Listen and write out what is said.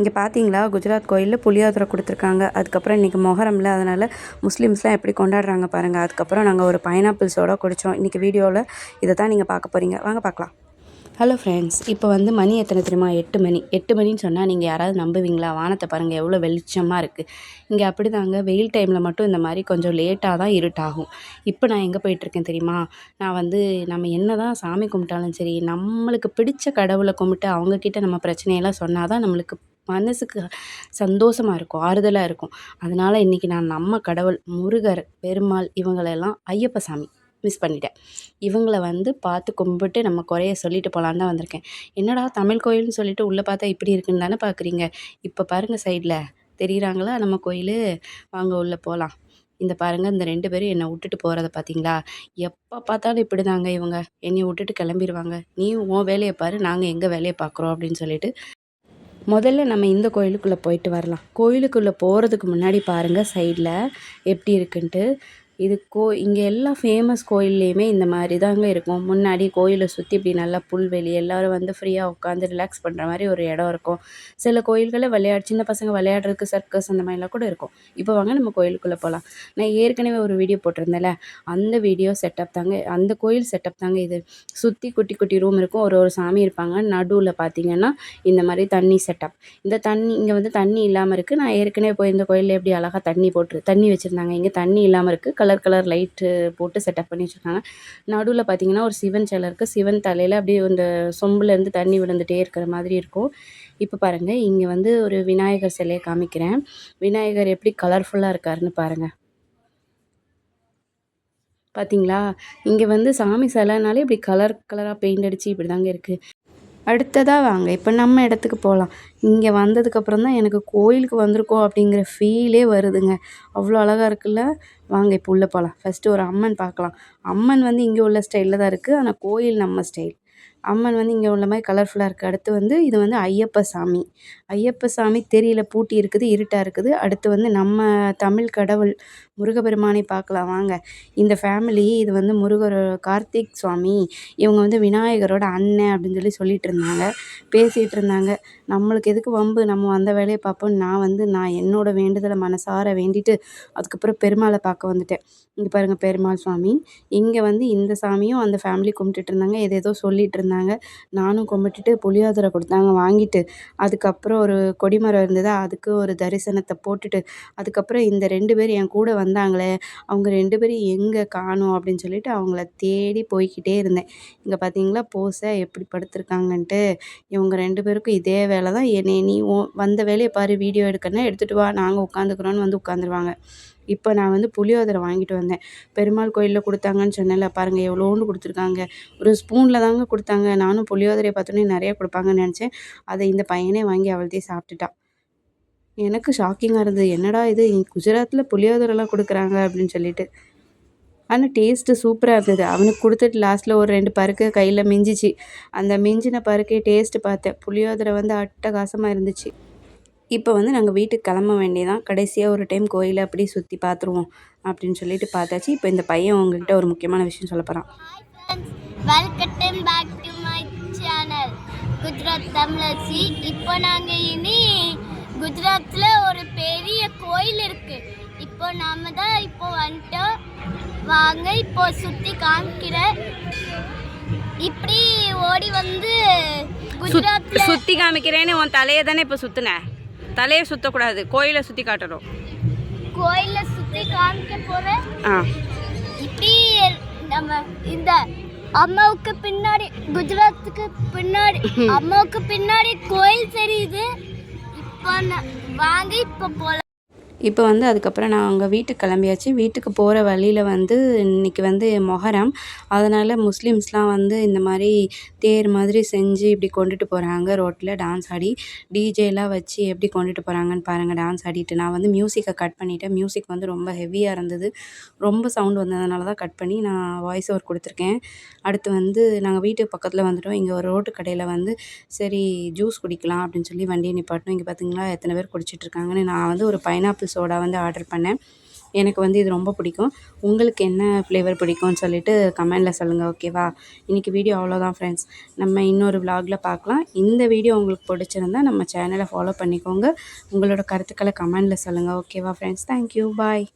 இங்கே பார்த்தீங்களா, குஜராத் கோயிலில் புளியோதரை கொடுத்துருக்காங்க. அதுக்கப்புறம் இன்றைக்கி மொஹரம்ல, அதனால் முஸ்லீம்ஸ்லாம் எப்படி கொண்டாடுறாங்க பாருங்கள். அதுக்கப்புறம் நாங்கள் ஒரு பைனாப்பிள் சோடா குடித்தோம். இன்றைக்கி வீடியோவில் இதை தான் நீங்கள் பார்க்க போகிறீங்க. வாங்க பார்க்கலாம். ஹலோ ஃப்ரெண்ட்ஸ், இப்போ வந்து மணி எத்தனை தெரியுமா? 8 மணி. 8 மணின்னு சொன்னால் நீங்கள் யாராவது நம்புவீங்களா? வானத்தை பாருங்கள், எவ்வளோ வெளிச்சமாக இருக்குது. இங்கே அப்படி தாங்க, வெயில் டைமில் மட்டும் இந்த மாதிரி கொஞ்சம் லேட்டாக தான் இருட்டாகும். இப்போ நான் எங்கே போயிட்டுருக்கேன் தெரியுமா? நான் வந்து நம்ம என்ன தான் சாமி கும்பிட்டாலும் சரி, நம்மளுக்கு பிடிச்ச கடவுளை கும்பிட்டு அவங்கக்கிட்ட நம்ம பிரச்சனையெல்லாம் சொன்னால் தான் நம்மளுக்கு மனசுக்கு சந்தோஷமாக இருக்கும், ஆறுதலாக இருக்கும். அதனால் இன்றைக்கி நான் நம்ம கடவுள் முருகர், பெருமாள் இவங்களெல்லாம் ஐயப்ப சாமி மிஸ் பண்ணிட்டேன். இவங்கள வந்து பார்த்து கும்பிட்டு நம்ம குறைய சொல்லிட்டு போகலான்னு தான் வந்திருக்கேன். என்னடா தமிழ் கோயில்னு சொல்லிட்டு உள்ளே பார்த்தா இப்படி இருக்குன்னு தானே பார்க்குறீங்க. இப்போ பாருங்கள், சைடில் தெரியுறாங்களா நம்ம கோயில். வாங்க உள்ளே போகலாம். இந்த பாருங்கள், இந்த 2 பேரும் என்னை விட்டுட்டு போகிறத பார்த்தீங்களா? எப்போ பார்த்தாலும் இப்படி தாங்க இவங்க. என்னை விட்டுட்டு கிளம்பிடுவாங்க. நீ உன் வேலையை பாரு, நாங்கள் எங்கள் வேலையை பார்க்குறோம் அப்படின்னு சொல்லிட்டு. முதல்ல நம்ம இந்த கோயிலுக்குள்ளே போயிட்டு வரலாம். கோயிலுக்குள்ளே போகிறதுக்கு முன்னாடி பாருங்கள் சைடில் எப்படி இருக்குன்ட்டு. இது இங்கே எல்லா ஃபேமஸ் கோயில்லையுமே இந்த மாதிரி தாங்க இருக்கும். முன்னாடி கோயிலை சுற்றி இப்படி நல்லா புல்வெளி, எல்லோரும் வந்து ஃப்ரீயாக உட்காந்து ரிலாக்ஸ் பண்ணுற மாதிரி ஒரு இடம் இருக்கும். சில கோயில்களில் சின்ன பசங்க விளையாடுறதுக்கு சர்க்கஸ் அந்த மாதிரிலாம் கூட இருக்கும். இப்போ வாங்க நம்ம கோயிலுக்குள்ளே போகலாம். நான் ஏற்கனவே ஒரு வீடியோ போட்டிருந்தேன்ல, அந்த வீடியோ செட்டப் தாங்க, அந்த கோயில் செட்டப் தாங்க இது. சுற்றி குட்டி குட்டி ரூம் இருக்கும், ஒரு ஒரு சாமி இருப்பாங்க. நடுவில் பார்த்தீங்கன்னா இந்த மாதிரி தண்ணி செட்டப். இந்த தண்ணி இங்கே வந்து தண்ணி இல்லாமல் இருக்குது. நான் ஏற்கனவே போய் இந்த கோயிலில் எப்படி அழகாக தண்ணி வச்சுருந்தாங்க. இங்கே தண்ணி இல்லாமல் இருக்குது. கலர் லைட்டு போட்டு செட்டப் பண்ணி வச்சுருக்காங்க. நடுவில் பார்த்தீங்கன்னா ஒரு சிவன் சிலை இருக்குது. சிவன் தலையில் அப்படியே இந்த சொம்புலேருந்து தண்ணி விழுந்துகிட்டே இருக்கிற மாதிரி இருக்கும். இப்போ பாருங்கள், இங்கே வந்து ஒரு விநாயகர் சிலையை காமிக்கிறேன். விநாயகர் எப்படி கலர்ஃபுல்லாக இருக்காருன்னு பாருங்கள். பார்த்தீங்களா? இங்கே வந்து சாமி சிலைனாலே இப்படி கலராக பெயிண்ட் அடித்து இப்படி தாங்க இருக்குது. அடுத்ததாக வாங்க இப்போ நம்ம இடத்துக்கு போகலாம். இங்கே வந்ததுக்கப்புறம் தான் எனக்கு கோயிலுக்கு வந்திருக்கோம் அப்படிங்கிற ஃபீலே வருதுங்க. அவ்வளோ அழகாக இருக்குல்ல. வாங்க இப்போ உள்ளே போகலாம். ஃபஸ்ட்டு ஒரு அம்மன் பார்க்கலாம். அம்மன் வந்து இங்கே உள்ள ஸ்டைலில் தான் இருக்குது, ஆனால் கோயில் நம்ம ஸ்டைல். அம்மன் வந்து இங்கே உள்ள மாதிரி கலர்ஃபுல்லாக இருக்குது. அடுத்து வந்து இது வந்து ஐயப்ப சாமி. ஐயப்ப சாமி தெரியல, பூட்டி இருக்குது, இருட்டாக இருக்குது. அடுத்து வந்து நம்ம தமிழ் கடவுள் முருகப்பெருமானை பார்க்கலாம் வாங்க. இந்த ஃபேமிலி இது வந்து முருகர் கார்த்திக் சுவாமி, இவங்க வந்து விநாயகரோட அண்ணன் அப்படின்னு சொல்லிட்டு இருந்தாங்க, பேசிகிட்டு இருந்தாங்க. நம்மளுக்கு எதுக்கு வம்பு, நம்ம வந்த வேலையை பார்ப்போம். நான் என்னோடய வேண்டுதலை மனசார வேண்டிட்டு அதுக்கப்புறம் பெருமாளை பார்க்க வந்துட்டேன். இங்கே பாருங்கள், பெருமாள் சுவாமி. இங்கே வந்து இந்த சாமியும் அந்த ஃபேமிலி கும்பிட்டுட்டு இருந்தாங்க, ஏதேதோ சொல்லிகிட்டு இருந்தாங்க. நானும் கும்பிட்டுட்டு புளியோதரை கொடுத்தாங்க, வாங்கிட்டு அதுக்கப்புறம் ஒரு கொடிமரம் இருந்ததா, அதுக்கு ஒரு தரிசனத்தை போட்டுட்டு அதுக்கப்புறம் இந்த 2 பேர் என் கூட வந்தாங்களே, அவங்க 2 பேரும் எங்கே காணோம் அப்படின்னு சொல்லிட்டு அவங்கள தேடி போய்கிட்டே இருந்தேன். இங்கே பார்த்தீங்களா போஸை எப்படி படுத்திருக்காங்கன்ட்டு. இவங்க 2 பேருக்கும் இதே வேலை தான். நீ வந்த வேலையை பாரு, வீடியோ எடுக்கணும்னா எடுத்துகிட்டு வா, நாங்கள் உட்காந்துக்குறோன்னு வந்து உட்காந்துருவாங்க. இப்போ நான் வந்து புளியோதரை வாங்கிட்டு வந்தேன். பெருமாள் கோயிலில் கொடுத்தாங்கன்னு சொன்னேன்ல, பாருங்கள் எவ்வளோண்டு கொடுத்துருக்காங்க. ஒரு ஸ்பூனில் தாங்க கொடுத்தாங்க. நானும் புளியோதரையை பார்த்தோன்னே நிறையா கொடுப்பாங்கன்னு நினச்சேன். அதை இந்த பையனே வாங்கி அவள்தே சாப்பிட்டுட்டான். எனக்கு ஷாக்கிங்காக இருந்தது, என்னடா இது குஜராத்தில் புளியோதரைலாம் கொடுக்குறாங்க அப்படின்னு சொல்லிட்டு. ஆனால் டேஸ்ட்டு சூப்பராக இருந்தது. அவனுக்கு கொடுத்துட்டு லாஸ்ட்டில் ஒரு 2 பருக்கு கையில் மிஞ்சிச்சு. அந்த மிஞ்சின பருக்கே டேஸ்ட்டு பார்த்தேன். புளியோதரை வந்து அட்டகாசமாக இருந்துச்சு. இப்போ வந்து நாங்கள் வீட்டுக்கு கிளம்ப வேண்டியதான். கடைசியாக ஒரு டைம் கோயிலை அப்படியே சுற்றி பார்த்துருவோம் அப்படின்னு சொல்லிட்டு பார்த்தாச்சு. இப்போ இந்த பையன் உங்கள்கிட்ட ஒரு முக்கியமான விஷயம் சொல்ல போகிறான். Welcome back to my channel Gujarat தமிழச்சி. இப்போ நாங்கள் இனி குஜராத்தில் ஒரு பெரிய கோயில் இருக்குது. இப்போ நாம தான் இப்போ வந்துட்டோம். வாங்க இப்போ சுற்றி காமிக்கிறேன். இப்படி ஓடி வந்து குஜராத்தில் சுற்றி காமிக்கிறேன்னு உன் தலையை தானே இப்போ சுற்றின. தலையை சுற்றக்கூடாது, கோயிலை சுற்றி காட்டணும். கோயிலை சுற்றி காமிக்க போகிறேன். இப்படி நம்ம இந்த அம்மாவுக்கு பின்னாடி, குஜராத்துக்கு பின்னாடி அம்மாவுக்கு பின்னாடி கோயில் தெரியுது. இப்போ வாங்க இப்போ போகலாம். இப்போ வந்து அதுக்கப்புறம் நாங்கள் வீட்டுக்கு கிளம்பியாச்சு. வீட்டுக்கு போகிற வழியில் வந்து இன்றைக்கி வந்து மொஹரம், அதனால் முஸ்லீம்ஸ்லாம் வந்து இந்த மாதிரி தேர் மாதிரி செஞ்சு இப்படி கொண்டுட்டு போகிறாங்க. ரோட்டில் டான்ஸ் ஆடி டிஜேலாம் வச்சு எப்படி கொண்டுட்டு போகிறாங்கன்னு பாருங்கள். டான்ஸ் ஆடிட்டு நான் வந்து மியூசிக்கை கட் பண்ணிவிட்டேன். மியூசிக் வந்து ரொம்ப ஹெவியாக இருந்தது, ரொம்ப சவுண்ட் வந்ததுனால தான் கட் பண்ணி நான் வாய்ஸ் ஓவர் கொடுத்துருக்கேன். அடுத்து வந்து நாங்கள் வீட்டுக்கு பக்கத்தில் வந்துவிட்டோம். இங்கே ஒரு ரோட்டு கடையில் வந்து சரி ஜூஸ் குடிக்கலாம் அப்படின்னு சொல்லி வண்டியை நிப்பாட்டினோம். இங்கே பார்த்தீங்களா எத்தனை பேர் குடிச்சிட்ருக்காங்கன்னு. நான் வந்து ஒரு பைனாப்பிள் சோடா வந்து ஆர்டர் பண்ணேன். எனக்கு வந்து இது ரொம்ப பிடிக்கும். உங்களுக்கு என்ன ஃப்ளேவர் பிடிக்கும்னு சொல்லிட்டு கமெண்டில் சொல்லுங்கள். ஓகேவா? இன்றைக்கி வீடியோ அவ்வளோதான் ஃப்ரெண்ட்ஸ். நம்ம இன்னொரு vlogல பார்க்கலாம். இந்த வீடியோ உங்களுக்கு பிடிச்சிருந்தா நம்ம சேனலை ஃபாலோ பண்ணிக்கோங்க. உங்களோட கருத்துக்களை கமெண்டில் சொல்லுங்கள். ஓகேவா ஃப்ரெண்ட்ஸ்? தேங்க்யூ. பாய்.